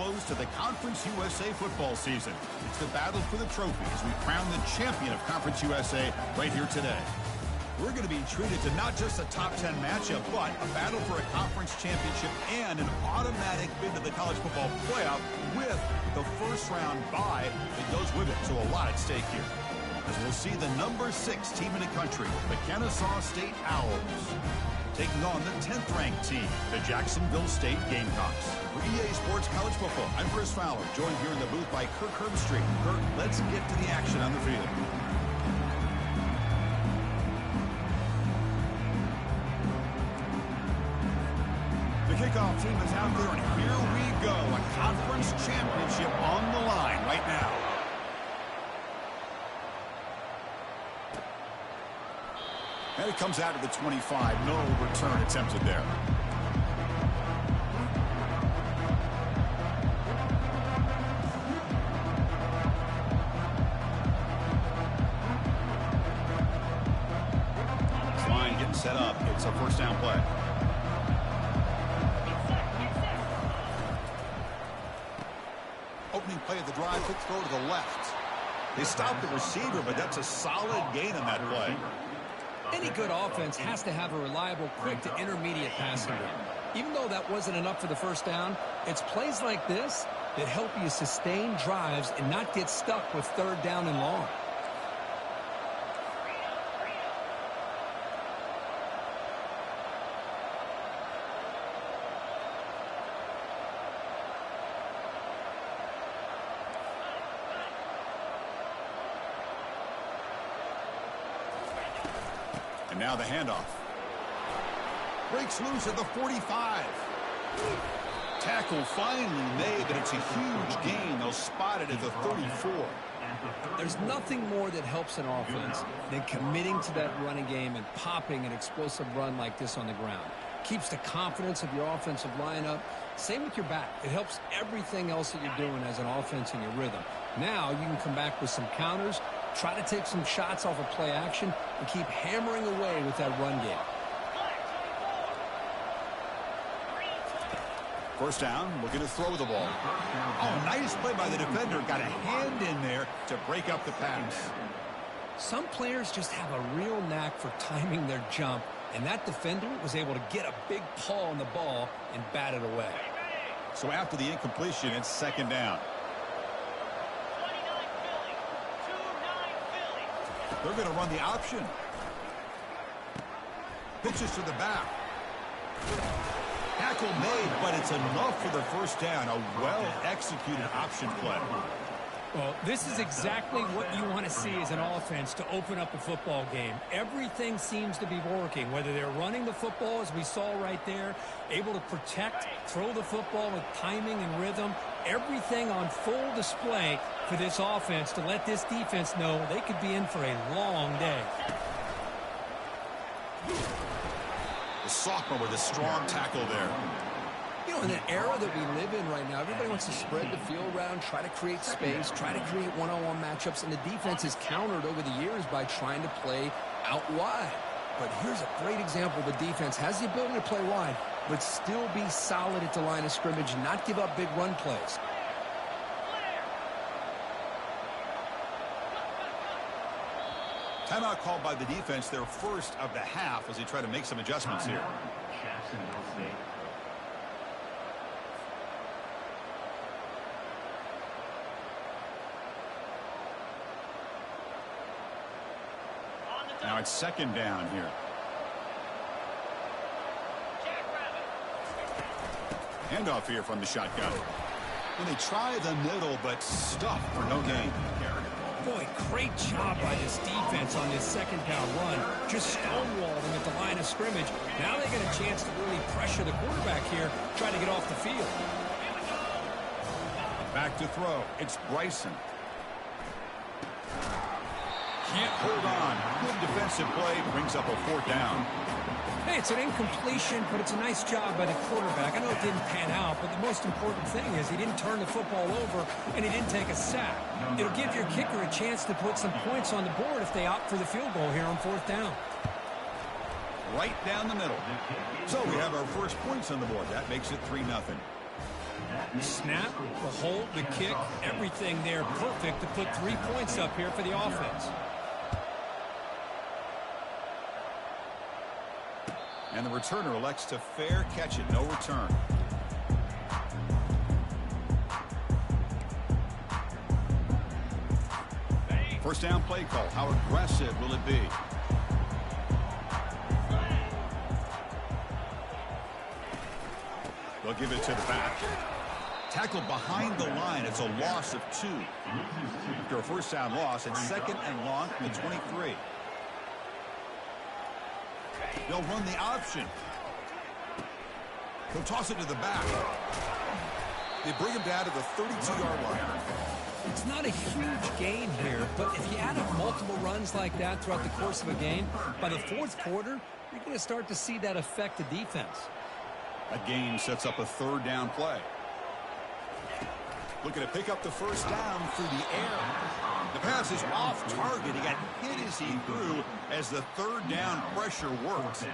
close to the Conference USA football season. It's the battle for the trophy as we crown the champion of Conference USA right here today. We're going to be treated to not just a top 10 matchup, but a battle for a conference championship and an automatic bid to the college football playoff with the first round bye that goes with it. So a lot at stake here. As we'll see the number 6 team in the country, the Kennesaw State Owls, taking on the 10th ranked team, the Jacksonville State Gamecocks. For EA Sports College Football, I'm Chris Fowler, joined here in the booth by Kirk Herbstreit. Kirk, let's get to the action on the field. The kickoff team is out there, and here we go. A conference championship on the line right now. And it comes out of the 25. No return attempted there. This line getting set up. It's a first down play. Opening play of the drive, quick throw to the left. They stopped the receiver, but that's a solid gain on that play. Any good offense has to have a reliable, quick to intermediate passing game. Even though that wasn't enough for the first down, it's plays like this that help you sustain drives and not get stuck with third down and long. And now the handoff. Breaks loose at the 45. Tackle finally made, but it's a huge gain. They'll spot it at the 34. There's nothing more that helps an offense than committing to that running game and popping an explosive run like this on the ground. Keeps the confidence of your offensive lineup. Same with your back. It helps everything else that you're doing as an offense in your rhythm. Now you can come back with some counters, try to take some shots off of play action, and keep hammering away with that run game. First down, looking to throw the ball. Oh, nice play by the defender. Got a hand in there to break up the pass. Some players just have a real knack for timing their jump, and that defender was able to get a big paw on the ball and bat it away. So after the incompletion, it's second down. They're going to run the option. Pitches to the back. Tackle made, but it's enough for the first down. A well-executed option play. Well, this is exactly what you want to see as an offense to open up a football game. Everything seems to be working, whether they're running the football, as we saw right there, able to protect, throw the football with timing and rhythm, everything on full display for this offense to let this defense know they could be in for a long day. The sophomore with a strong tackle there. You know, in an era that we live in right now, everybody wants to spread the field around, try to create space, try to create one-on-one matchups, and the defense is countered over the years by trying to play out wide. But here's a great example. The defense has the ability to play wide, but still be solid at the line of scrimmage, not give up big run plays. Timeout called by the defense, their first of the half, as they try to make some adjustments here. Now it's second down here. Handoff here from the shotgun. And they try the middle, but stuffed for no gain. Boy, great job by this defense on this second down run. Just stonewalling at the line of scrimmage. Now they get a chance to really pressure the quarterback here, trying to get off the field. Back to throw. It's Bryson. Can't hold on. Good defensive play. Brings up a fourth down. Hey, it's an incompletion, but it's a nice job by the quarterback. I know it didn't pan out, but the most important thing is he didn't turn the football over and he didn't take a sack. It'll give your kicker a chance to put some points on the board if they opt for the field goal here on fourth down. Right down the middle. So we have our first points on the board. That makes it 3-0. Snap, the hold, the kick, everything there perfect to put 3 points up here for the offense. And the returner elects to fair catch it, no return. First down play call. How aggressive will it be? They'll give it to the back. Tackled behind the line. It's a loss of 2. After a first down loss, it's 2nd and long from the 23. They'll run the option. He'll toss it to the back. They bring him down to the 32-yard line. It's not a huge gain here, but if you add up multiple runs like that throughout the course of a game, by the 4th quarter, you're going to start to see that affect the defense. That gain sets up a 3rd down play. Looking to pick up the first down through the air. The pass is off target. He got hit as he threw as the 3rd down pressure works.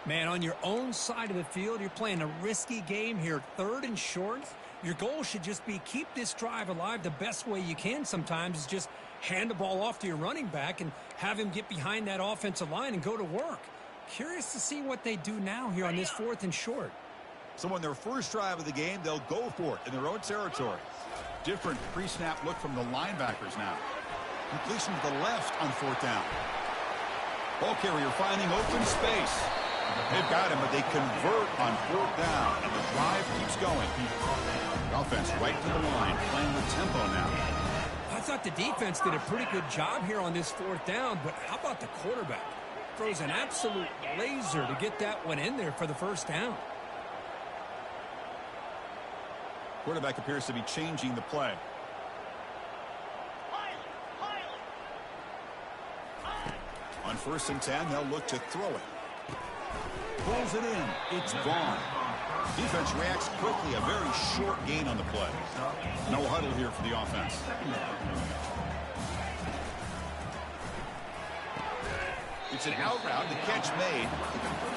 Man, on your own side of the field, you're playing a risky game here. 3rd and short. Your goal should just be keep this drive alive the best way you can sometimes is just hand the ball off to your running back and have him get behind that offensive line and go to work. Curious to see what they do now here on this 4th and short. So on their first drive of the game, they'll go for it in their own territory. Different pre-snap look from the linebackers now. Completion to the left on 4th down. Ball carrier finding open space. They've got him, but they convert on 4th down, and the drive keeps going. The offense right to the line, playing with tempo now. I thought the defense did a pretty good job here on this 4th down, but how about the quarterback? Throws an absolute laser to get that one in there for the first down. Quarterback appears to be changing the play. On 1st and 10, they'll look to throw it. Pulls it in. It's gone. Defense reacts quickly. A very short gain on the play. No huddle here for the offense. It's an out route. The catch made.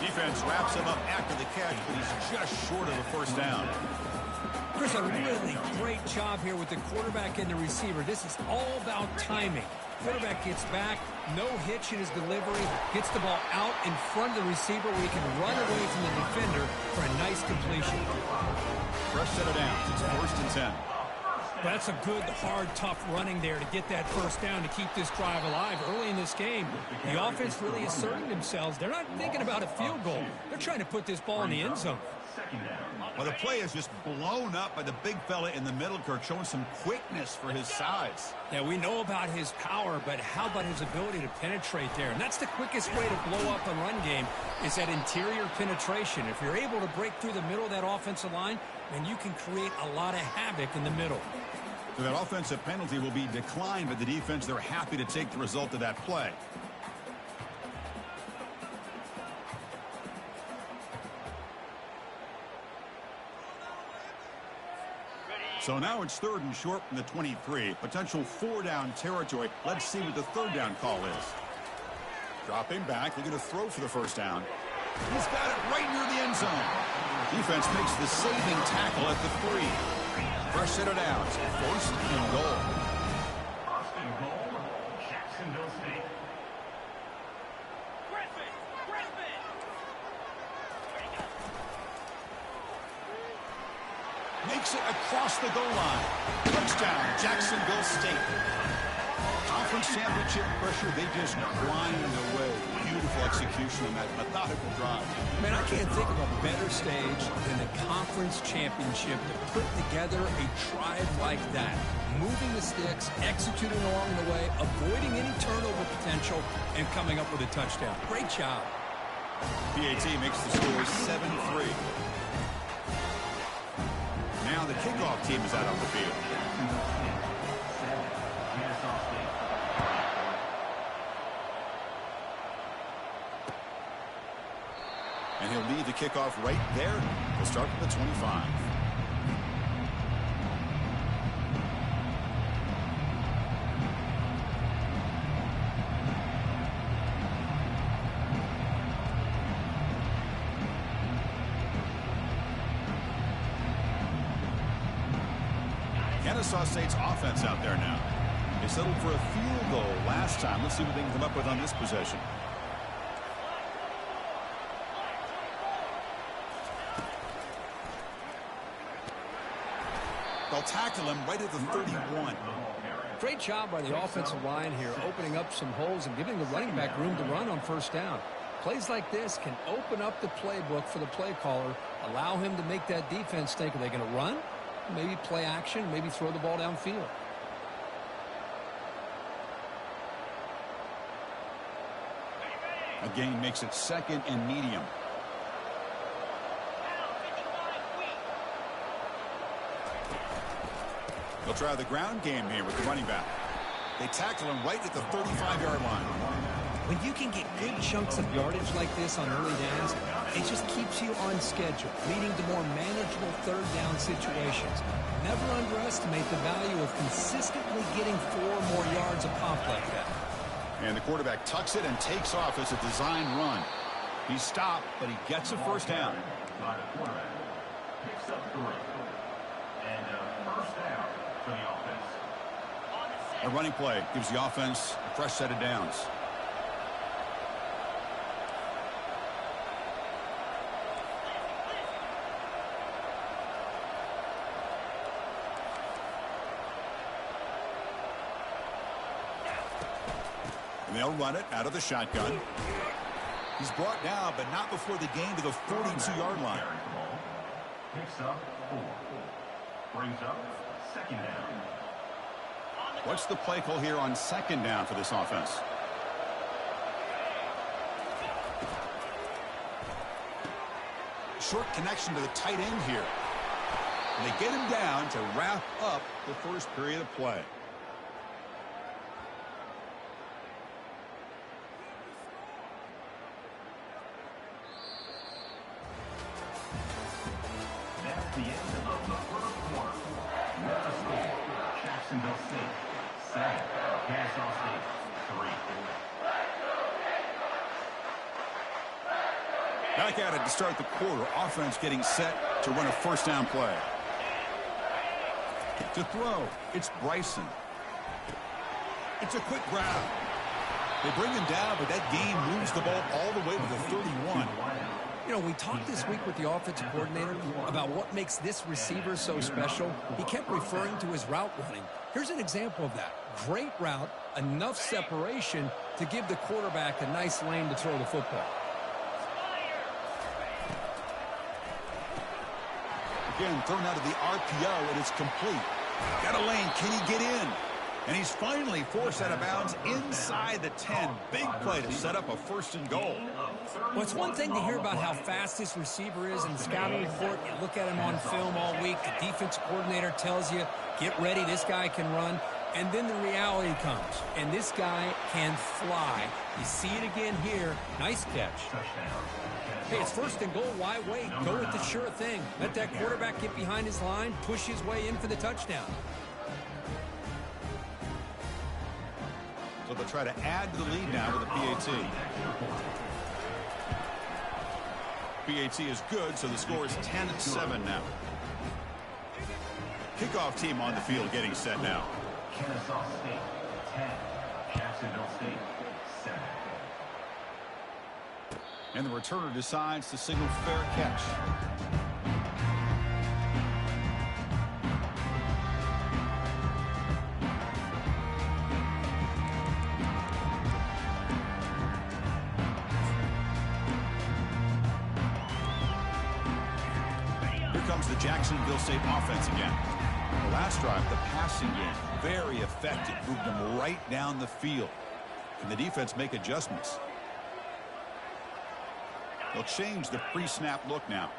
Defense wraps him up after the catch, but he's just short of the first down. Chris, a really great job here with the quarterback and the receiver. This is all about timing. Quarterback gets back, no hitch in his delivery, gets the ball out in front of the receiver where he can run away from the defender for a nice completion. Fresh set of downs. It's 1st and 10. That's a good, hard, tough running there to get that first down to keep this drive alive early in this game. The offense really asserting themselves. They're not thinking about a field goal. They're trying to put this ball in the end zone. Well, the play is just blown up by the big fella in the middle, Kirk, showing some quickness for his size. Yeah, we know about his power, but how about his ability to penetrate there? And that's the quickest way to blow up a run game is that interior penetration. If you're able to break through the middle of that offensive line, then you can create a lot of havoc in the middle. So that offensive penalty will be declined by the defense. They're happy to take the result of that play. So now it's 3rd and short from the 23. Potential 4-down territory. Let's see what the 3rd down call is. Dropping back. They're going to throw for the first down. He's got it right near the end zone. Defense makes the saving tackle at the 3. Fresh set of downs. 1st and goal. Makes it across the goal line. Touchdown, Jacksonville State. Conference championship pressure, they just grind away. Beautiful execution on that methodical drive. Man, I can't think of a better stage than the conference championship to put together a drive like that. Moving the sticks, executing along the way, avoiding any turnover potential, and coming up with a touchdown. Great job. PAT makes the score 7-3. Now the kickoff team is out on the field. And he'll lead the kickoff right there. We'll start from the 25. Kennesaw State's offense out there now. They settled for a field goal last time. Let's see what they can come up with on this possession. They'll tackle him right at the 31. Great job by the offensive line here, opening up some holes and giving the running back room to run on first down. Plays like this can open up the playbook for the play caller, allow him to make that defense think, are they going to run? Maybe play action, maybe throw the ball downfield. A gain makes it 2nd and medium. They'll try the ground game here with the running back. They tackle him right at the 35-yard line. When you can get good chunks of yardage like this on early downs, it just keeps you on schedule, leading to more manageable third down situations. Never underestimate the value of consistently getting 4 more yards a pop like that. And the quarterback tucks it and takes off as a design run. He's stopped, but he gets a first down. Picks up 3. And first down for the offense. A running play gives the offense a fresh set of downs. And they'll run it out of the shotgun. He's brought down, but not before the gain to the 42-yard line. Picks up 4. Brings up 2nd down. What's the play call here on 2nd down for this offense? Short connection to the tight end here. And they get him down to wrap up the first period of play. That's the end of the first quarter. Nevada State, Jacksonville State, 7. Kennesaw State, 3. Back at it to start the quarter. Offense getting set to run a first down play. To throw, it's Bryson. It's a quick grab. They bring him down, but that gain moves the ball all the way to the 31. You know, we talked this week with the offensive coordinator about what makes this receiver so special. He kept referring to his route running. Here's an example of that. Great route, enough separation to give the quarterback a nice lane to throw the football. Again, thrown out of the RPO, and it's complete. Got a lane. Can he get in? And he's finally forced out of bounds inside the 10. Big play to set up a 1st and goal. Well, it's one thing to hear about how fast this receiver is in the scouting report. You look at him on film all week. The defense coordinator tells you, get ready, this guy can run. And then the reality comes, and this guy can fly. You see it again here. Nice catch. Hey, it's 1st and goal. Why wait? Go with the sure thing. Let that quarterback get behind his line, push his way in for the touchdown. So they'll try to add to the lead now with a PAT. PAT is good, so the score is 10-7 now. Kickoff team on the field getting set now. Kennesaw State, 10. Jacksonville State, 7. And the returner decides to signal fair catch. Here comes the Jacksonville State offense again. The last drive, the passing game, very effective. Moved them right down the field. Can the defense make adjustments? They'll change the pre-snap look now.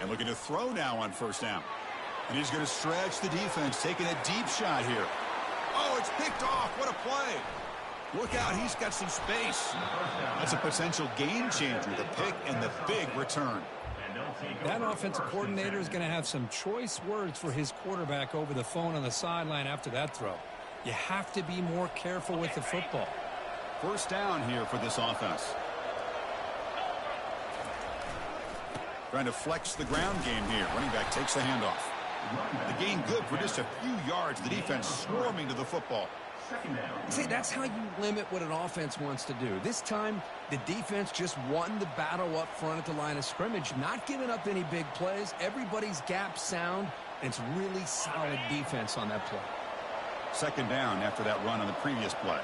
And looking to throw now on 1st down. And he's going to stretch the defense, taking a deep shot here. Oh, it's picked off. What a play. Look out, he's got some space. That's a potential game changer, the pick and the big return. That offensive coordinator is going to have some choice words for his quarterback over the phone on the sideline after that throw. You have to be more careful with the football. 1st down here for this offense. Trying to flex the ground game here. Running back takes the handoff. The gain good for just a few yards. The defense swarming to the football. See, that's how you limit what an offense wants to do. This time, the defense just won the battle up front at the line of scrimmage, not giving up any big plays. Everybody's gap sound, and it's really solid defense on that play. Second down after that run on the previous play.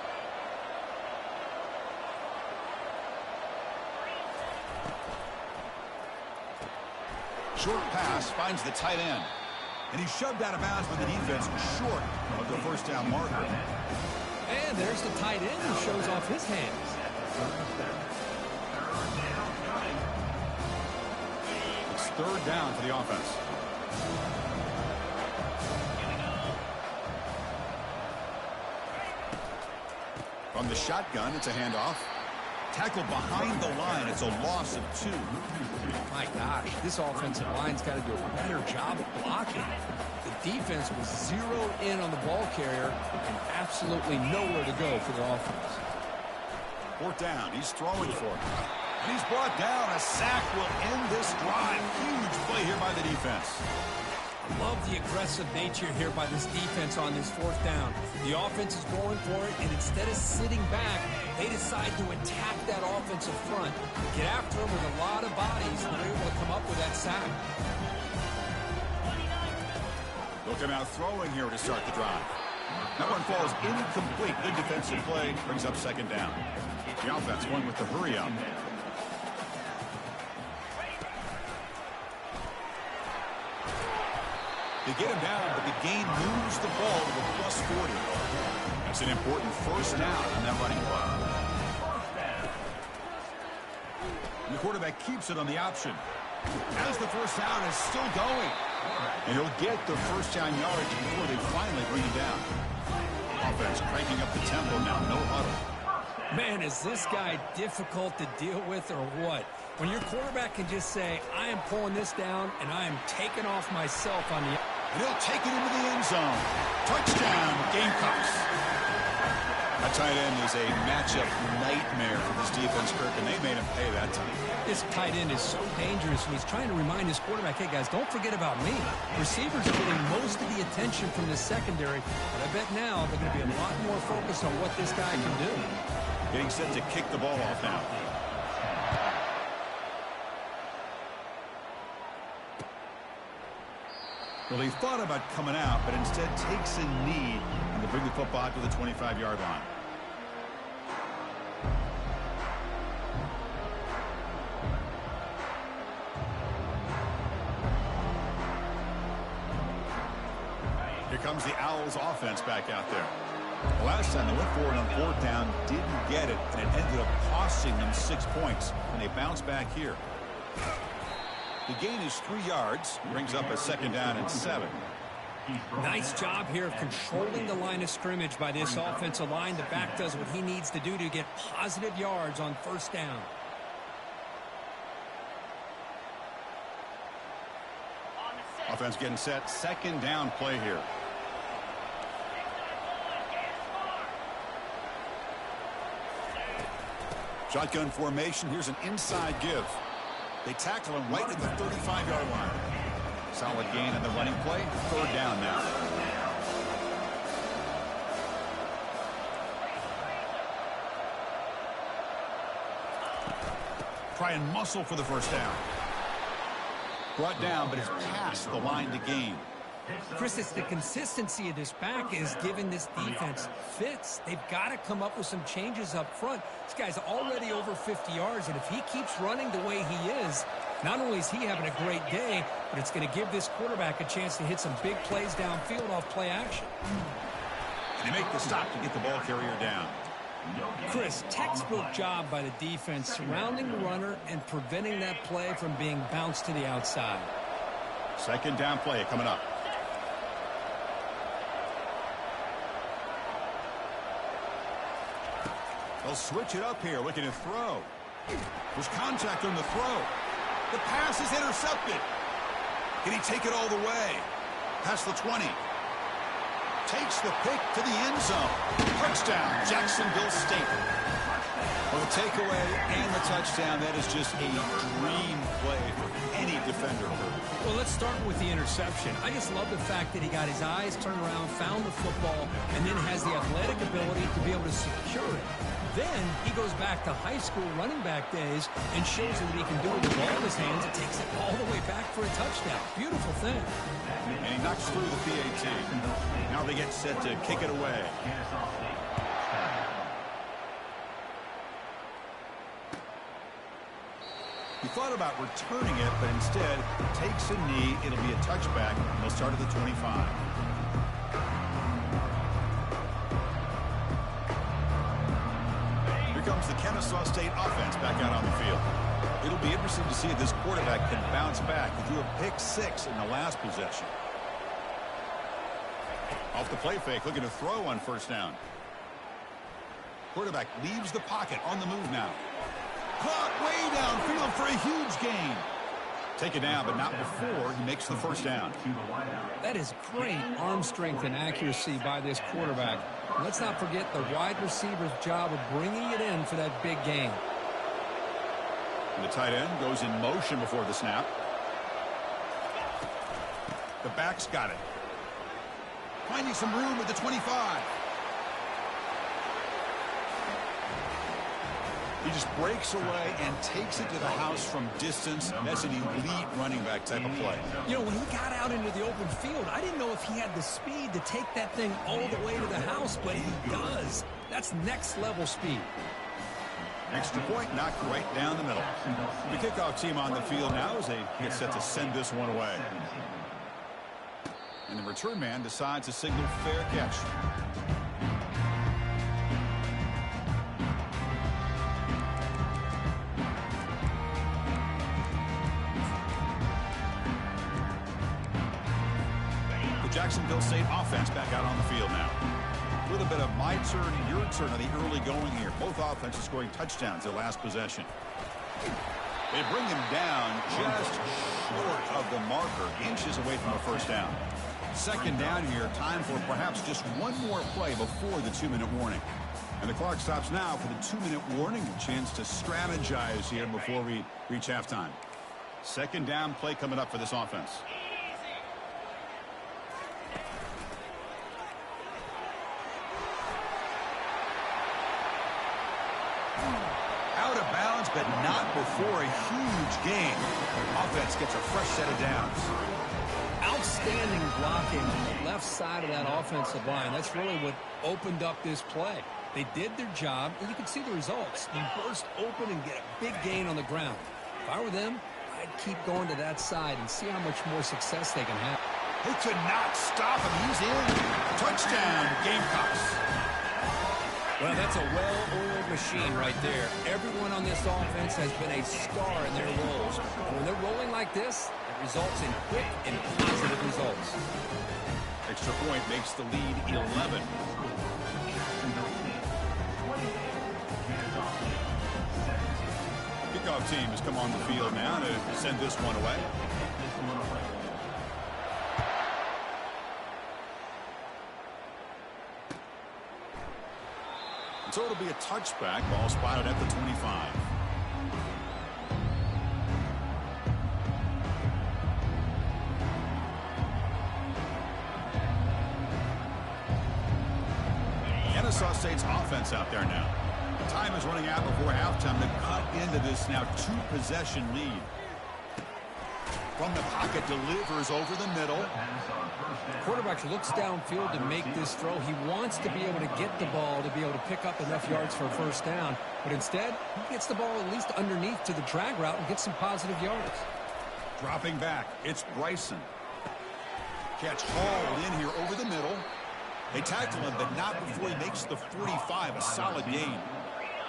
Short pass finds the tight end. And he's shoved out of bounds with the defense short of the first down marker. And there's the tight end who shows off his hands. It's third down for the offense. From the shotgun, it's a handoff. Tackle behind the line. It's a loss of 2. My gosh, this offensive line's got to do a better job of blocking. The defense was zeroed in on the ball carrier and absolutely nowhere to go for the offense. Fourth down. He's throwing for it. And he's brought down. A sack will end this drive. Huge play here by the defense. Love the aggressive nature here by this defense on this fourth down. The offense is going for it, and instead of sitting back, they decide to attack that offensive front, get after them with a lot of bodies, and they're able to come up with that sack. They'll come out throwing here to start the drive. That one falls incomplete. Good defensive play brings up second down. The offense going with the hurry up. They get him down, but the gain moves the ball to the +40. That's an important first down on that running play. And the quarterback keeps it on the option. As the first down is still going. And he'll get the first down yardage before they finally bring him down. Offense cranking up the tempo now. No huddle. Man, is this guy difficult to deal with or what? When your quarterback can just say, I am pulling this down and I am taking off myself on the... And he'll take it into the end zone. Touchdown, Gamecocks. That tight end is a matchup nightmare for this defense, Kirk, and they made him pay that time. This tight end is so dangerous, and he's trying to remind his quarterback, hey, guys, don't forget about me. Receivers are getting most of the attention from the secondary, but I bet now they're going to be a lot more focused on what this guy can do. Getting set to kick the ball off now. Well, he thought about coming out, but instead takes a knee and to bring the football out to the 25-yard line. Here comes the Owls offense back out there. The last time they went forward on fourth down, didn't get it, and it ended up costing them 6 points, and they bounce back here. The gain is 3 yards, brings up a second down and 7. Nice job here of controlling the line of scrimmage by this offensive line. The back does what he needs to do to get positive yards on first down. Offense getting set, second down play here. Shotgun formation, here's an inside give. They tackle him right at the 35-yard line. Solid gain on the running play. Third down now. Try and muscle for the first down. Brought down, but it's past the line to gain. Chris, it's the consistency of this back is giving this defense fits. They've got to come up with some changes up front. This guy's already over 50 yards, and if he keeps running the way he is, not only is he having a great day, but it's going to give this quarterback a chance to hit some big plays downfield off play action. And they make the stop to get the ball carrier down. Chris, textbook job by the defense surrounding the runner and preventing that play from being bounced to the outside. Second down play coming up. They'll switch it up here, looking to throw. There's contact on the throw. The pass is intercepted. Can he take it all the way? Past the 20. Takes the pick to the end zone. Touchdown, Jacksonville State. Well, the takeaway and the touchdown, that is just a dream play for any defender. Well, let's start with the interception. I just love the fact that he got his eyes turned around, found the football, and then has the athletic ability to be able to secure it. Then he goes back to high school running back days and shows that he can do it with all of his hands and takes it all the way back for a touchdown. Beautiful thing. And he knocks through the PAT. Now they get set to kick it away. He thought about returning it, but instead takes a knee. It'll be a touchback. They'll start at the 25. Here comes the Kennesaw State offense back out on the field. It'll be interesting to see if this quarterback can bounce back. He threw a pick-6 in the last possession. Off the play fake, looking to throw on first down. Quarterback leaves the pocket, on the move now. Caught way downfield for a huge gain. Taken down, but not before he makes the first down. That is great arm strength and accuracy by this quarterback. Let's not forget the wide receiver's job of bringing it in for that big gain. And the tight end goes in motion before the snap. The back's got it. Finding some room at the 25. He just breaks away and takes it to the house from distance. That's an elite running back type of play. You know, when he got out into the open field, I didn't know if he had the speed to take that thing all the way to the house, but he does. That's next level speed. Extra point knocked right down the middle. The kickoff team on the field now as they get set to send this one away. And the return man decides to signal fair catch. Jacksonville State offense back out on the field now. With a bit of my turn, your turn on the early going here. Both offenses scoring touchdowns their last possession. They bring him down just short of the marker, inches away from a first down. Second down here, time for perhaps just one more play before the 2-minute warning. And the clock stops now for the 2-minute warning. A chance to strategize here before we reach halftime. Second down play coming up for this offense. Out of bounds, but not before a huge gain. Offense gets a fresh set of downs. Outstanding blocking on the left side of that offensive line. That's really what opened up this play. They did their job, and you can see the results. You burst open and get a big gain on the ground. If I were them, I'd keep going to that side and see how much more success they can have. They could not stop him. He's in. Touchdown, Gamecocks. Well, that's a well-oiled machine right there. Everyone on this offense has been a star in their roles. And when they're rolling like this, it results in quick and positive results. Extra point makes the lead 11. Kickoff team has come on the field now to send this one away. So it'll be a touchback. Ball spotted at the 25. Kennesaw State's offense out there now. Time is running out before halftime to cut into this now 2-possession lead. From the pocket, delivers over the middle. Quarterback looks downfield to make this throw. He wants to be able to get the ball to be able to pick up enough yards for a first down. But instead, he gets the ball at least underneath to the drag route and gets some positive yards. Dropping back, it's Bryson. Catch hauled in here over the middle. They tackle him, but not before he makes the 45, a solid gain.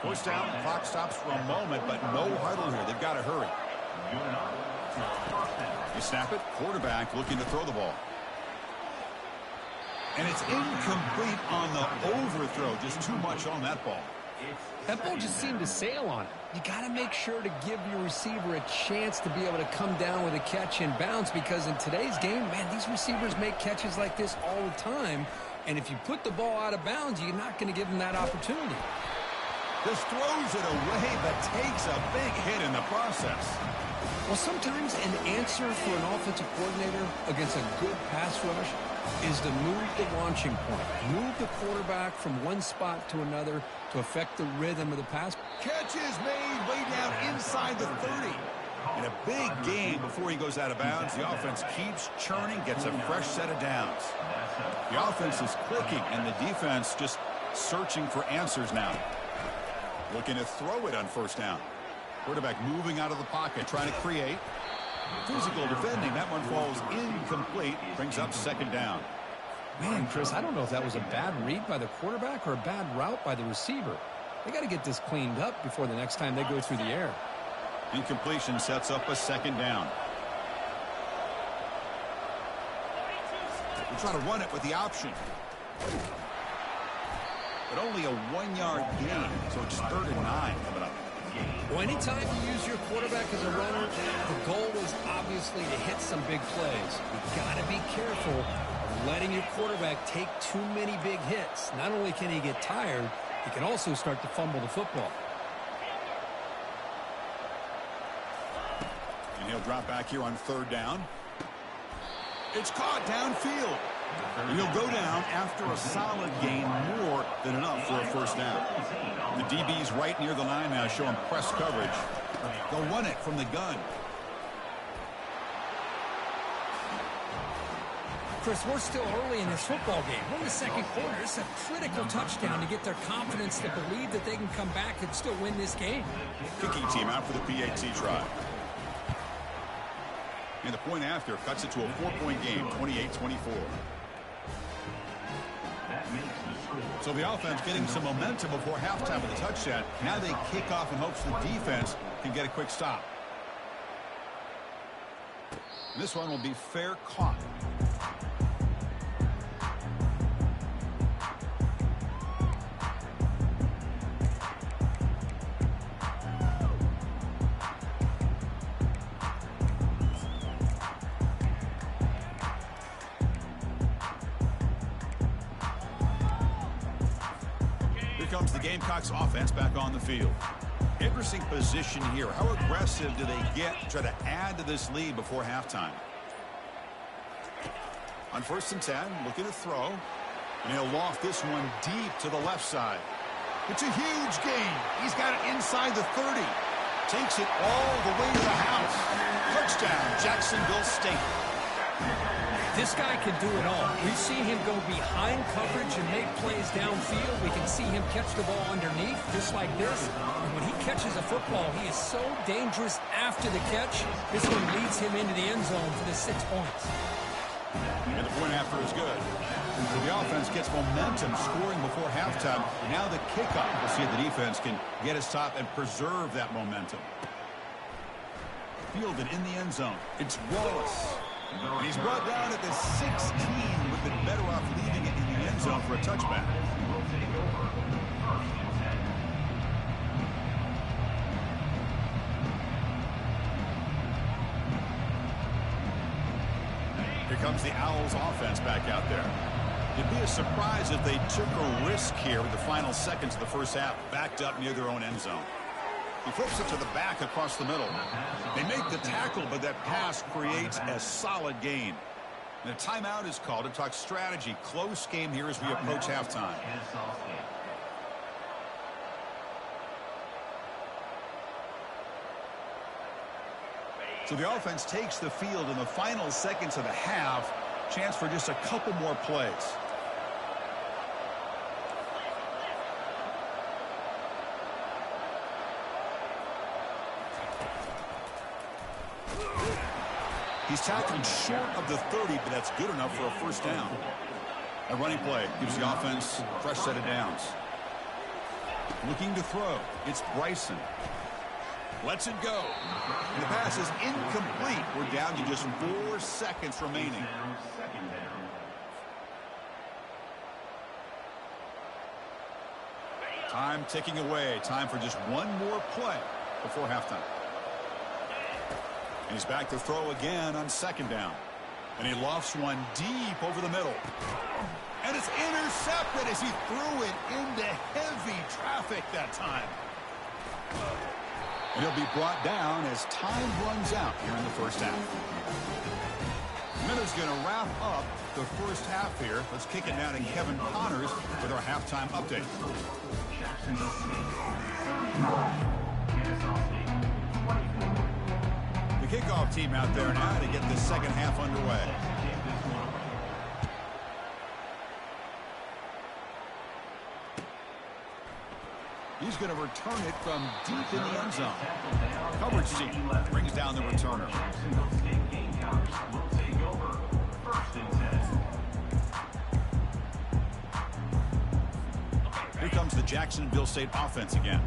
First down, clock stops for a moment, but no huddle here. They've got to hurry. You snap it, quarterback looking to throw the ball. And it's incomplete on the overthrow. Just too much on that ball. That ball just seemed to sail on it. You got to make sure to give your receiver a chance to be able to come down with a catch and bounce, because in today's game, man, these receivers make catches like this all the time. And if you put the ball out of bounds, you're not going to give them that opportunity. Just throws it away, but takes a big hit in the process. Well, sometimes an answer for an offensive coordinator against a good pass rush is to move the launching point. Move the quarterback from one spot to another to affect the rhythm of the pass. Catch is made way down inside the 30. In a big game before he goes out of bounds, the offense keeps churning, gets a fresh set of downs. The offense is clicking, and the defense just searching for answers now. Looking to throw it on first down. Quarterback moving out of the pocket, trying to create. Physical defending. That one falls incomplete. Brings up second down. Man, Chris, I don't know if that was a bad read by the quarterback or a bad route by the receiver. They got to get this cleaned up before the next time they go through the air. Incompletion sets up a second down. We'll try to run it with the option. But only a 1-yard gain, so it's 3rd and 9 coming up. Well, anytime you use your quarterback as a runner, the goal is obviously to hit some big plays. You got to be careful of letting your quarterback take too many big hits. Not only can he get tired, he can also start to fumble the football. And he'll drop back here on 3rd down. It's caught downfield. And he'll go down after a solid gain, more than enough for a first down. The DB's right near the line now, showing press coverage. They'll run it from the gun. Chris, we're still early in this football game. We're in the second quarter. It's a critical touchdown to get their confidence to believe that they can come back and still win this game. Kicking team out for the PAT try. And the point after cuts it to a 4-point game, 28-24. So the offense getting some momentum before halftime with a touchdown. Now they kick off in hopes the defense can get a quick stop. And this one will be fair caught. Comes the Gamecocks offense back on the field. Interesting position here. How aggressive do they get to try to add to this lead before halftime? On 1st and 10, looking to throw. And he'll loft this one deep to the left side. It's a huge gain. He's got it inside the 30. Takes it all the way to the house. Touchdown, Jacksonville State. This guy can do it all. We've seen him go behind coverage and make plays downfield. We can see him catch the ball underneath, just like this. And when he catches a football, he is so dangerous after the catch. This one leads him into the end zone for the 6 points. And the point after is good. So the offense gets momentum scoring before halftime. Now the kickoff. We'll see if the defense can get his top and preserve that momentum. Fielded in the end zone. It's Wallace. And he's brought down at the 16. Would have been better off leaving it in the end zone for a touchback. Here comes the Owls offense back out there. It'd be a surprise if they took a risk here with the final seconds of the first half, backed up near their own end zone. He flips it to the back across the middle. They make the tackle, but that pass creates a solid gain. And a timeout is called to talk strategy. Close game here as we approach halftime. So the offense takes the field in the final seconds of the half. Chance for just a couple more plays. He's tackled short of the 30, but that's good enough for a first down. A running play gives the offense a fresh set of downs. Looking to throw. It's Bryson. Lets it go. And the pass is incomplete. We're down to just 4 seconds remaining. Time ticking away. Time for just one more play before halftime. And he's back to throw again on 2nd down. And he lofts one deep over the middle. And it's intercepted as he threw it into heavy traffic that time. And he'll be brought down as time runs out here in the first half. Miller's going to wrap up the first half here. Let's kick it now to Kevin Connors with our halftime update. The kickoff team out there now to get the second half underway. He's going to return it from deep in the end zone. Coverage team brings down the returner. Here comes the Jacksonville State offense again.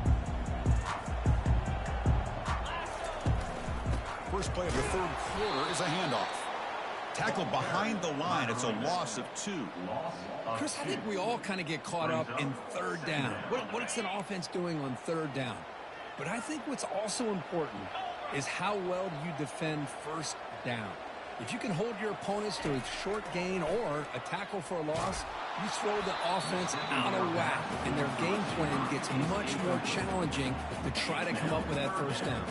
First play of the third quarter is a handoff. Tackled behind the line. It's a loss of 2. Chris, I think we all kind of get caught up in third down. What's an offense doing on third down? But I think what's also important is how well do you defend first down. If you can hold your opponents to a short gain or a tackle for a loss, you throw the offense out of whack, and their game plan gets much more challenging to try to come up with that first down.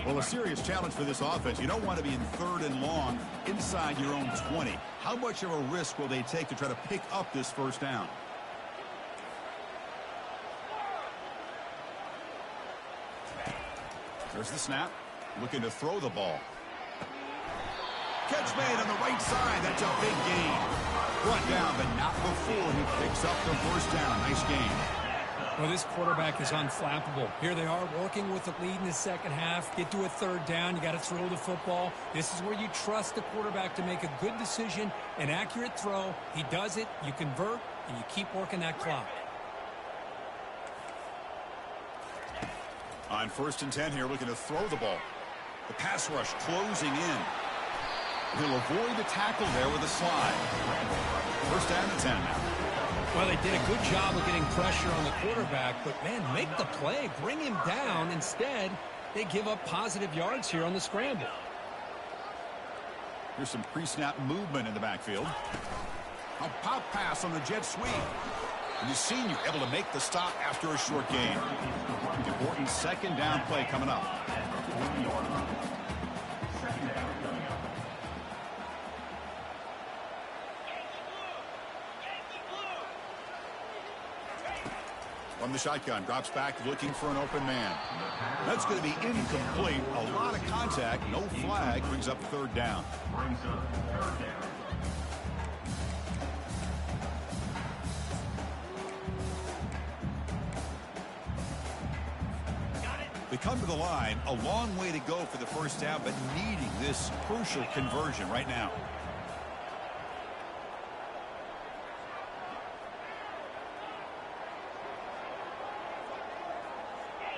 Well, a serious challenge for this offense. You don't want to be in third and long inside your own 20. How much of a risk will they take to try to pick up this first down? There's the snap. Looking to throw the ball. Catch made on the right side. That's a big gain. Brought down, but not before he picks up the first down. Nice gain. Well, this quarterback is unflappable. Here they are working with the lead in the second half. Get to a third down. You got to throw the football. This is where you trust the quarterback to make a good decision, an accurate throw. He does it. You convert, and you keep working that clock. On 1st and 10 here, looking to throw the ball. The pass rush closing in. He'll avoid the tackle there with a slide. First down and 10 now. Well, they did a good job of getting pressure on the quarterback, but, man, make the play. Bring him down. Instead, they give up positive yards here on the scramble. Here's some pre-snap movement in the backfield. A pop pass on the jet sweep. And the senior able to make the stop after a short gain. Important second down play coming up. From the shotgun, drops back looking for an open man. That's going to be incomplete. A lot of contact, no flag, brings up third down. They come to the line, a long way to go for the first down, but needing this crucial conversion right now.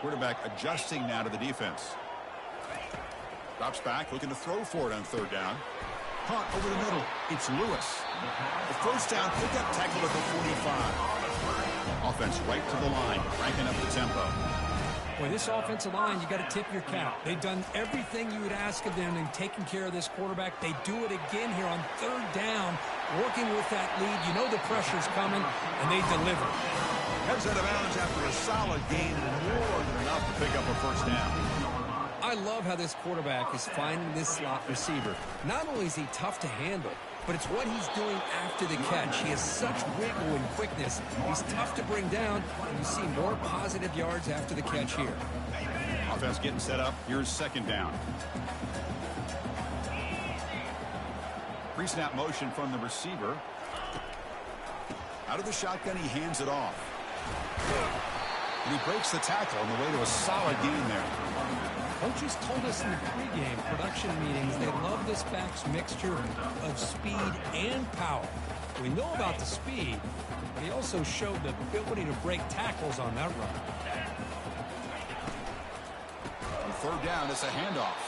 Quarterback adjusting now to the defense. Drops back, looking to throw for it on third down. Caught over the middle. It's Lewis. The first down pickup, tackled at the 45. Offense right to the line, cranking up the tempo. Boy, this offensive line, you got to tip your cap. They've done everything you would ask of them in taking care of this quarterback. They do it again here on third down, working with that lead. You know the pressure's coming, and they deliver. Heads out of bounds after a solid gain and more than enough to pick up a first down. I love how this quarterback is finding this slot receiver. Not only is he tough to handle, but it's what he's doing after the catch. He has such wiggle and quickness. He's tough to bring down, and you see more positive yards after the catch here. Offense getting set up. Here's second down. Pre-snap motion from the receiver. Out of the shotgun, he hands it off. And he breaks the tackle on the way to a solid gain there. Coaches told us in the pregame production meetings they love this back's mixture of speed and power. We know about the speed, but he also showed the ability to break tackles on that run. On third down, it's a handoff.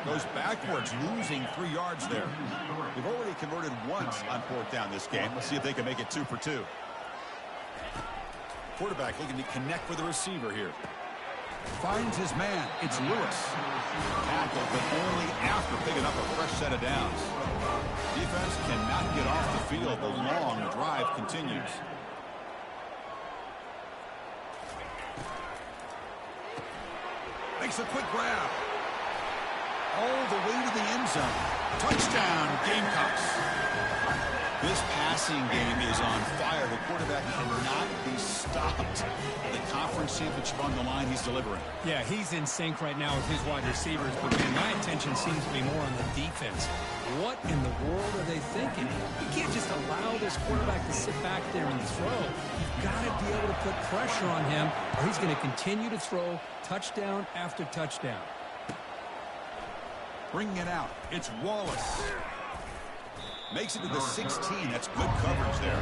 Goes backwards, losing 3 yards there. They've already converted once on fourth down this game. Let's see if they can make it 2 for 2. Quarterback looking to connect with the receiver here. Finds his man. It's Lewis. Tackled, but only after picking up a fresh set of downs. Defense cannot get off the field. The long drive continues. Makes a quick grab. All the way to the end zone. Touchdown, Gamecocks. This passing game is on fire. The quarterback cannot be stopped. The conference championship on the line, he's delivering. Yeah, he's in sync right now with his wide receivers, but man, my attention seems to be more on the defense. What in the world are they thinking? You can't just allow this quarterback to sit back there and throw. You've got to be able to put pressure on him, or he's going to continue to throw touchdown after touchdown. Bringing it out. It's Wallace. Makes it to the 16. That's good coverage there.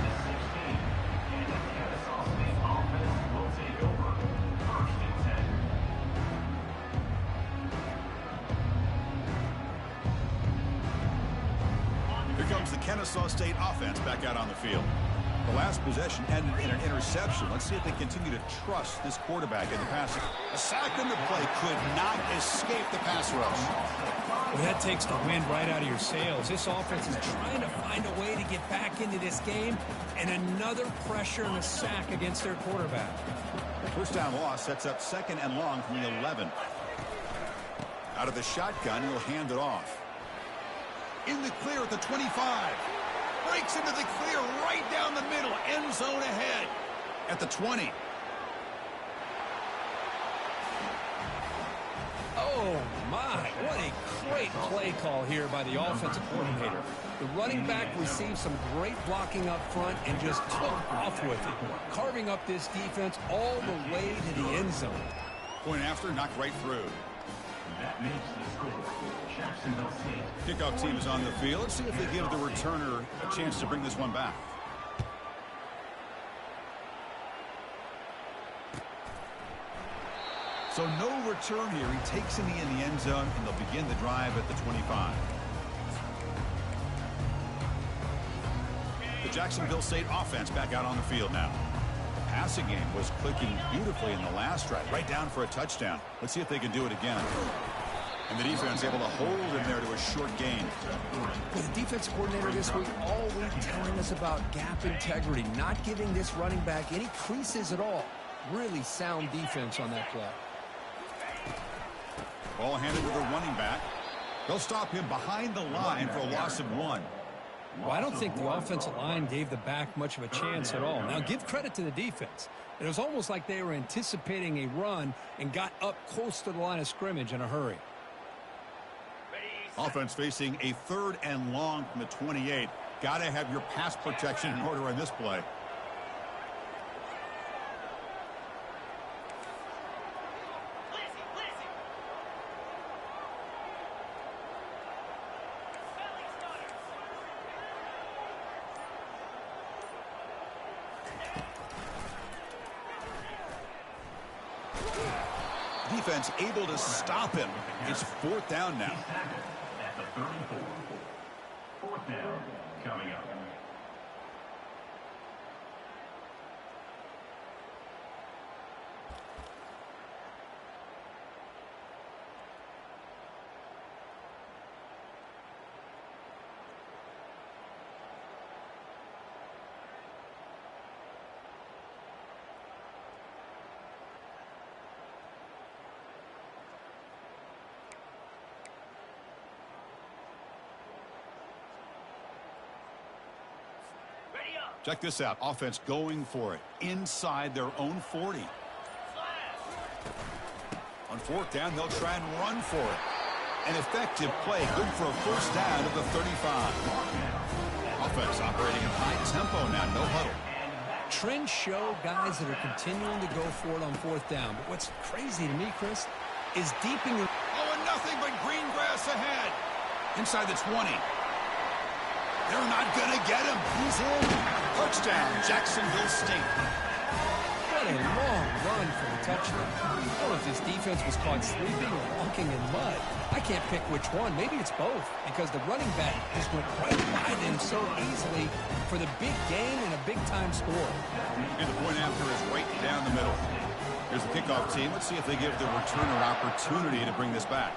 Here comes the Kennesaw State offense back out on the field. The last possession ended in an interception. Let's see if they continue to trust this quarterback in the passing. A sack on the play could not escape the pass rush. Well, that takes the wind right out of your sails. This offense is trying to find a way to get back into this game, and another pressure and a sack against their quarterback. First down loss sets up 2nd and long from the 11. Out of the shotgun, he'll hand it off. In the clear at the 25. Breaks into the clear right down the middle. End zone ahead at the 20. Oh, my. What a great play call here by the offensive coordinator. The running back received some great blocking up front and just took off with it, carving up this defense all the way to the end zone. Point after, knocked right through. That makes the score. Jacksonville State. Kickoff team is on the field. Let's see if they give the returner a chance to bring this one back. So no return here. He takes it in the end zone, and they'll begin the drive at the 25. The Jacksonville State offense back out on the field now. The passing game was clicking beautifully in the last drive, right down for a touchdown. Let's see if they can do it again. And the defense able to hold him there to a short gain. The defensive coordinator this week all week telling us about gap integrity, not giving this running back any creases at all. Really sound defense on that play. Ball handed to the running back. They'll stop him behind the line for a loss of 1. Well, I don't think the offensive line gave the back much of a chance at all. Now, give credit to the defense. It was almost like they were anticipating a run and got up close to the line of scrimmage in a hurry. Offense facing a 3rd and long from the 28. Got to have your pass protection in order on this play. Defense able to stop him. It's 4th down now. At the 34. 4th down coming up. Check this out. Offense going for it inside their own 40. On 4th down, they'll try and run for it. An effective play. Good for a first down at the 35. Offense operating at high tempo now. No huddle. Trends show guys that are continuing to go for it on 4th down. But what's crazy to me, Chris, is deeping. Oh, and nothing but green grass ahead. Inside the 20. They're not going to get him. He's in. Touchdown, Jacksonville State. What a long run for the touchdown. I don't know if this defense was caught sleeping or walking in mud. I can't pick which one. Maybe it's both, because the running back just went right by them so easily for the big gain and a big-time score. And the point after is right down the middle. Here's the kickoff team. Let's see if they give the returner opportunity to bring this back.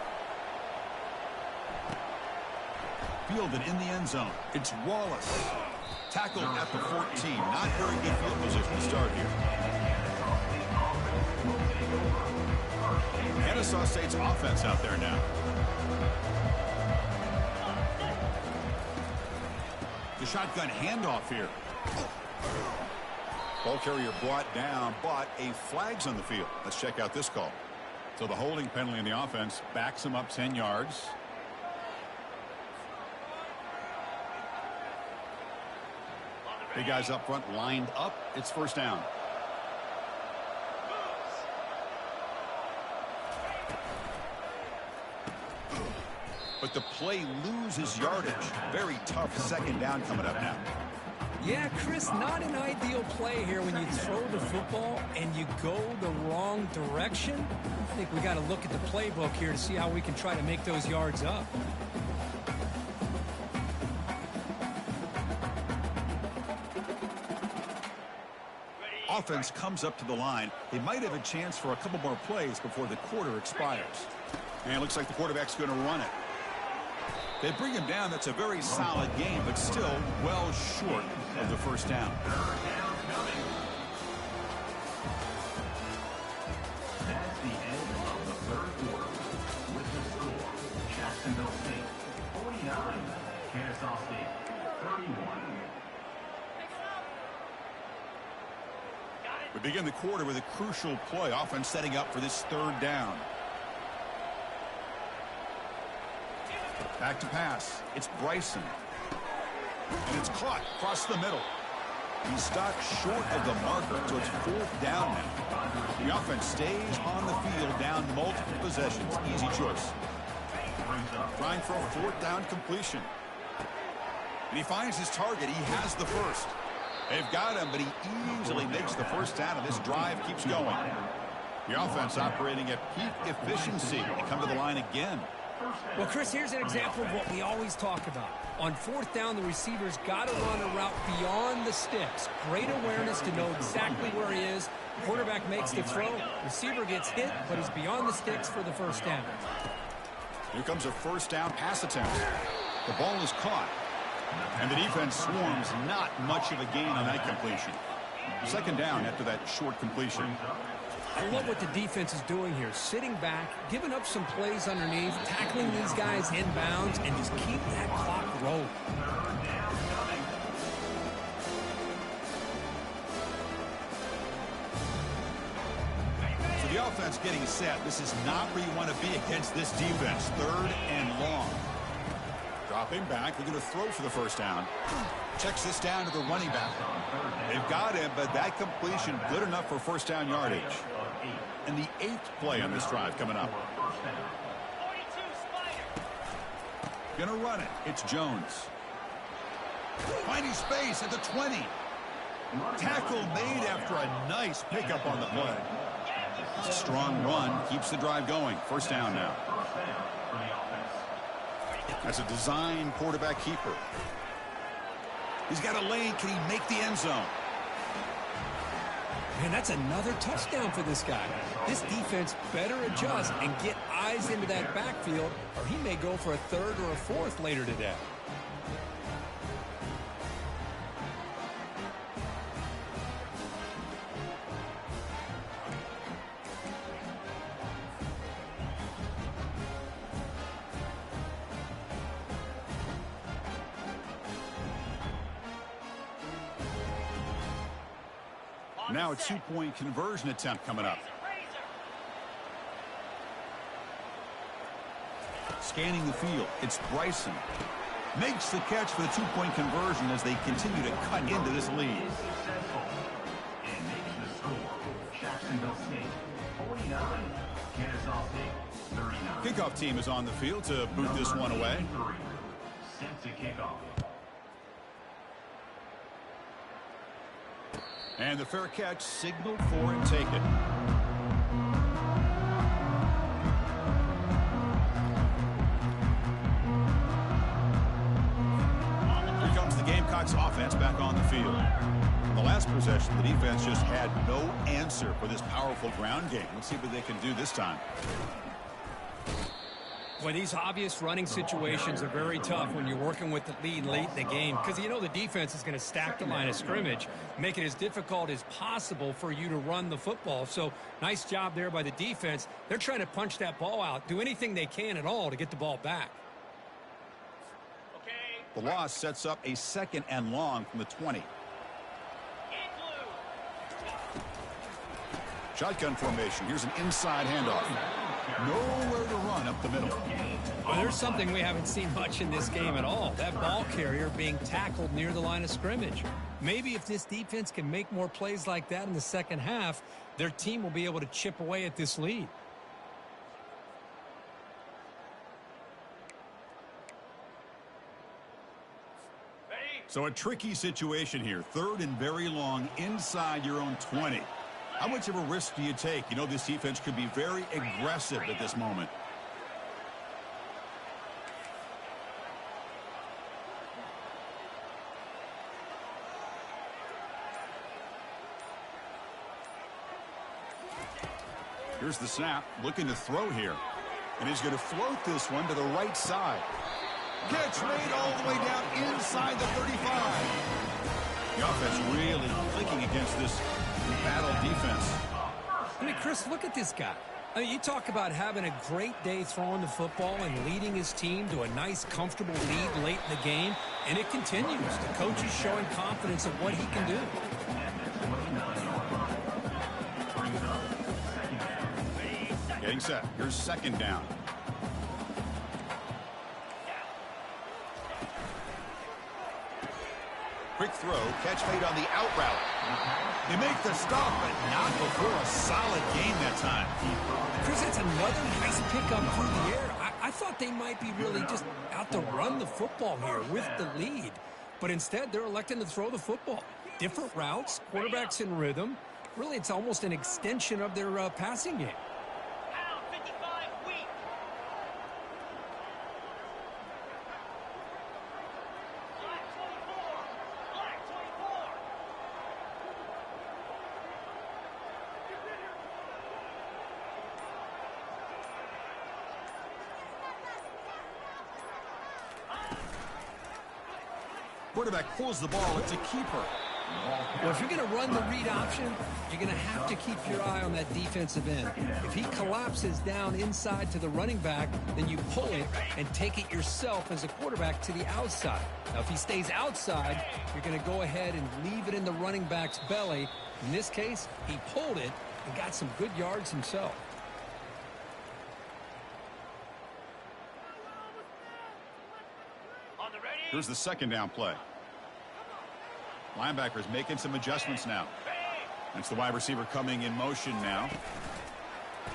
Fielded in the end zone. It's Wallace. Tackled at the 14. Not very good field position to start here. Kennesaw State's offense out there now. The shotgun handoff here. Ball carrier brought down, but a flag's on the field. Let's check out this call. So the holding penalty in the offense backs him up 10 yards. Big guys up front lined up. It's first down. But the play loses yardage. Very tough second down coming up now. Yeah, Chris, not an ideal play here when you throw the football and you go the wrong direction. I think we got to look at the playbook here to see how we can try to make those yards up. Offense comes up to the line. They might have a chance for a couple more plays before the quarter expires. And it looks like the quarterback's going to run it. They bring him down. That's a very solid game, but still well short of the first down. That's the end of the third quarter. With the score, Jacksonville State 49, Kennesaw State 31. We begin the quarter with a crucial play. Offense setting up for this third down. Back to pass. It's Bryson. And it's caught across the middle. He's stopped short of the marker, so it's fourth down now. The offense stays on the field down multiple possessions. Easy choice. Trying for a fourth down completion. And he finds his target. He has the first. They've got him, but he easily makes the first down, and this drive keeps going. The offense operating at peak efficiency. They come to the line again. Well, Chris, here's an example of what we always talk about. On fourth down, the receiver's got to run a route beyond the sticks. Great awareness to know exactly where he is. Quarterback makes the throw. Receiver gets hit, but he's beyond the sticks for the first down. Here comes a first down pass attempt. The ball is caught. And the defense swarms. Not much of a gain on that completion. Second down after that short completion. I love what the defense is doing here. Sitting back, giving up some plays underneath, tackling these guys inbounds, and just keep that clock rolling. So the offense getting set. This is not where you want to be against this defense. Third and long. Dropping back. They're going to throw for the first down. Checks this down to the running back. They've got him, but that completion good enough for first down yardage. And the 8th play on this drive coming up. Going to run it. It's Jones. Finding space at the 20. Tackle made after a nice pickup on the play. It's a strong run. Keeps the drive going. First down now. That's a design quarterback keeper. He's got a lane. Can he make the end zone? Man, that's another touchdown for this guy. This defense better adjust and get eyes into that backfield, or he may go for a third or a fourth later today. Now a two-point conversion attempt coming up. Scanning the field, it's Bryson. Makes the catch for the two-point conversion as they continue to cut into this lead. And makes the score. Jacksonville State 49, Kennesaw State 39. Kickoff team is on the field to boot this one away. Set to kick off. And the fair catch signaled for and taken. Here comes the game Gamecocks offense back on the field. In the last possession, the defense just had no answer for this powerful ground game. Let's see what they can do this time. Well, these obvious running situations are very tough when you're working with the lead late in the game because you know the defense is going to stack the line of scrimmage, make it as difficult as possible for you to run the football. So nice job there by the defense. They're trying to punch that ball out, do anything they can at all to get the ball back. The loss sets up a 2nd and long from the 20. Shotgun formation. Here's an inside handoff. Nowhere to run up the middle. Well, there's something we haven't seen much in this game at all. That ball carrier being tackled near the line of scrimmage. Maybe if this defense can make more plays like that in the second half, their team will be able to chip away at this lead. So a tricky situation here. 3rd and very long inside your own 20. How much of a risk do you take? You know this defense could be very aggressive at this moment. Here's the snap, looking to throw here. And he's going to float this one to the right side. Catch made all the way down inside the 35. The offense really clicking against this battle defense. I mean, Chris, look at this guy. I mean, you talk about having a great day throwing the football and leading his team to a nice, comfortable lead late in the game, and it continues. The coach is showing confidence of what he can do. Getting set. Here's 2nd down. Quick throw, catch made on the out route. They make the stop, but not before a solid game that time. Chris, that's another nice pickup through the air. I thought they might be really just out to run the football here with the lead. But instead, they're electing to throw the football. Different routes, quarterbacks in rhythm. Really, it's almost an extension of their passing game. Quarterback pulls the ball. It's a keeper. Well, if you're going to run the read option, you're going to have to keep your eye on that defensive end. If he collapses down inside to the running back, then you pull it and take it yourself as a quarterback to the outside. Now, if he stays outside, you're going to go ahead and leave it in the running back's belly. In this case, he pulled it and got some good yards himself. Here's the 2nd down play. Linebackers making some adjustments now. That's the wide receiver coming in motion now.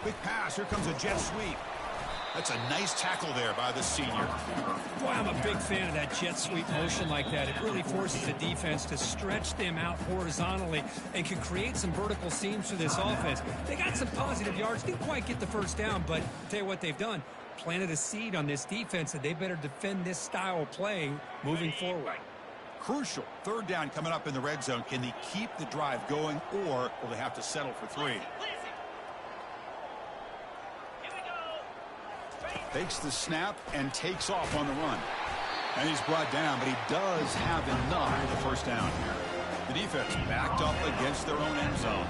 Quick pass. Here comes a jet sweep. That's a nice tackle there by the senior. Boy, I'm a big fan of that jet sweep motion like that. It really forces the defense to stretch them out horizontally and can create some vertical seams for this offense. They got some positive yards. Didn't quite get the first down, but I'll tell you what they've done. Planted a seed on this defense that they better defend this style of play moving forward. Crucial. 3rd down coming up in the red zone. Can they keep the drive going, or will they have to settle for 3? Takes the snap and takes off on the run. And he's brought down, but he does have enough for the first down. The defense backed up against their own end zone.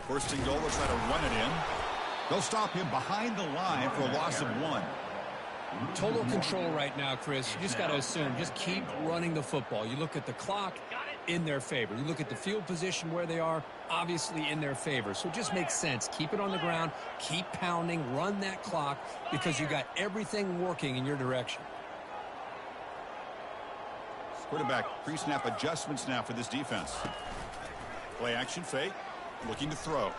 First and goal, they'll try to run it in. They'll stop him behind the line for a loss of 1. Total control right now, Chris. You just got to assume. Just keep running the football. You look at the clock. in their favor. You look at the field position where they are, obviously in their favor. So it just makes sense. Keep it on the ground, keep pounding, run that clock because you got everything working in your direction. Quarterback pre-snap adjustments now for this defense. Play action fake, looking to throw.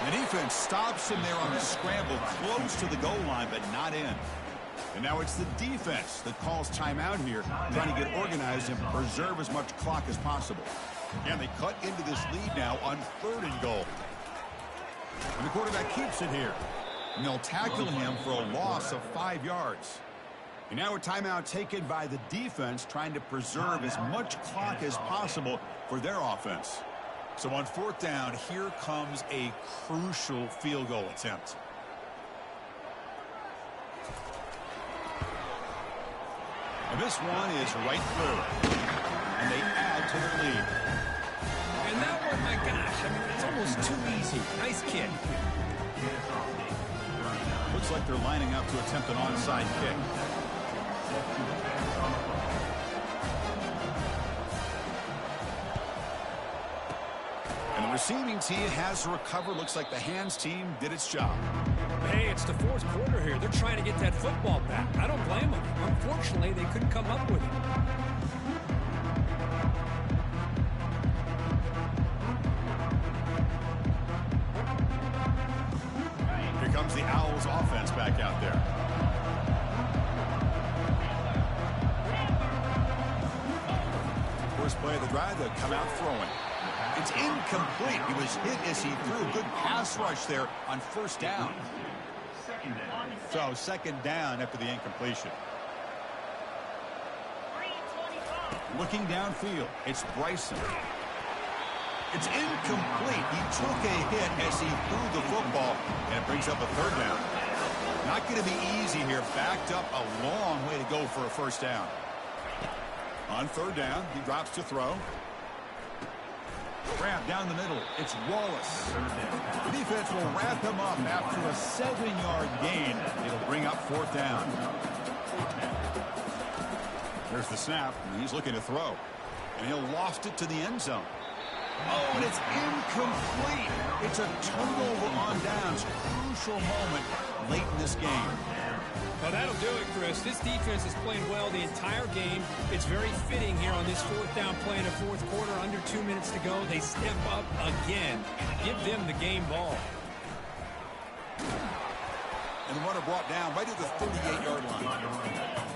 The defense stops him there on the scramble, close to the goal line, but not in. And now it's the defense that calls timeout here, trying to get organized and preserve as much clock as possible. And they cut into this lead now on 3rd and goal. And the quarterback keeps it here. And they'll tackle him for a loss of 5 yards. And now a timeout taken by the defense, trying to preserve as much clock as possible for their offense. So on 4th down, here comes a crucial field goal attempt. And this one is right through. And they add to their lead. And that one, my gosh, I mean, it's almost too easy. Nice kick. Looks like they're lining up to attempt an onside kick. And the receiving team has recovered. Looks like the hands team did its job. Hey, it's the 4th quarter here. They're trying to get that football back. I don't blame them. Unfortunately, they couldn't come up with it. Here comes the Owls offense back out there. First play of the drive, they'll come out throwing. It's incomplete. He was hit as he threw a good pass rush there on 1st down. So 2nd down after the incompletion. Looking downfield, it's Bryson. It's incomplete. He took a hit as he threw the football, and it brings up a 3rd down. Not going to be easy here. Backed up a long way to go for a 1st down. On 3rd down, he drops to throw. Grab down the middle. It's Wallace. The defense will wrap him up after a 7-yard gain. It'll bring up 4th down. There's the snap, and he's looking to throw. And he'll loft it to the end zone. Oh, and it's incomplete. It's a turnover on downs. Crucial moment late in this game. Well, that'll do it, Chris. This defense has played well the entire game. It's very fitting here on this 4th down play in the 4th quarter. Under 2 minutes to go. They step up again. Give them the game ball. And the runner brought down right at the 38-yard line.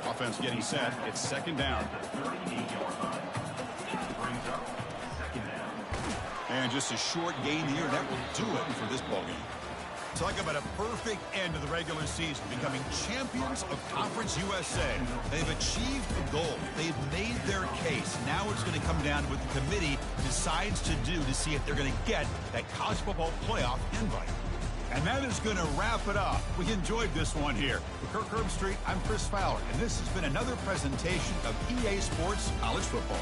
Offense getting set. It's 2nd down. And just a short gain here. That will do it for this ballgame. Talk about a perfect end to the regular season, becoming champions of Conference USA. They've achieved a goal. They've made their case. Now it's going to come down to what the committee decides to do to see if they're going to get that college football playoff invite. And that is going to wrap it up. We enjoyed this one here. For Kirk Herbstreit, I'm Chris Fowler, and this has been another presentation of EA Sports College Football.